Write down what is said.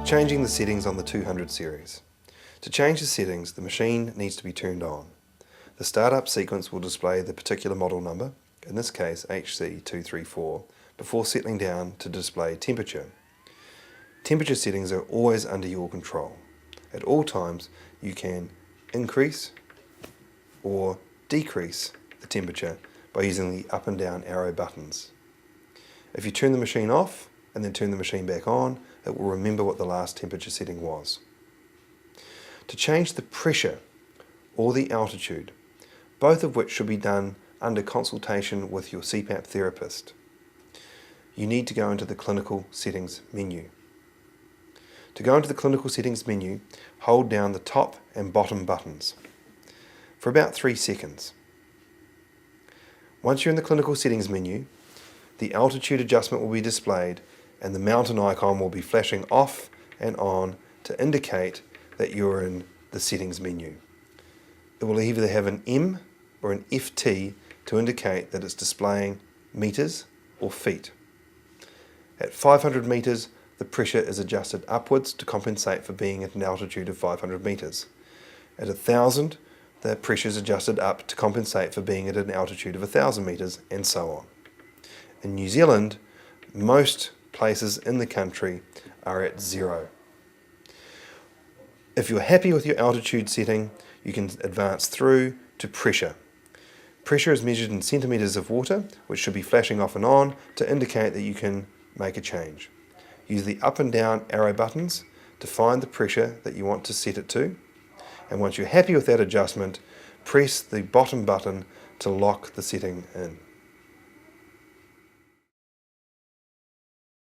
Changing the settings on the 200 series. To change the settings, the machine needs to be turned on. The startup sequence will display the particular model number, in this case HC234, before settling down to display temperature. Temperature settings are always under your control. At all times you can increase or decrease the temperature by using the up and down arrow buttons. If you turn the machine off and then turn the machine back on, it will remember what the last temperature setting was. To change the pressure or the altitude, both of which should be done under consultation with your CPAP therapist, you need to go into the Clinical Settings menu. To go into the Clinical Settings menu, hold down the top and bottom buttons for about 3 seconds. Once you're in the Clinical Settings menu, the altitude adjustment will be displayed and the mountain icon will be flashing off and on to indicate that you're in the Settings menu. It will either have an M or an FT to indicate that it's displaying meters or feet. At 500 meters, the pressure is adjusted upwards to compensate for being at an altitude of 500 meters. At 1000, the pressure is adjusted up to compensate for being at an altitude of 1000 meters, and so on. In New Zealand, most places in the country are at 0. If you're happy with your altitude setting, you can advance through to pressure. Pressure is measured in centimetres of water, which should be flashing off and on to indicate that you can make a change. Use the up and down arrow buttons to find the pressure that you want to set it to, and once you're happy with that adjustment, press the bottom button to lock the setting in.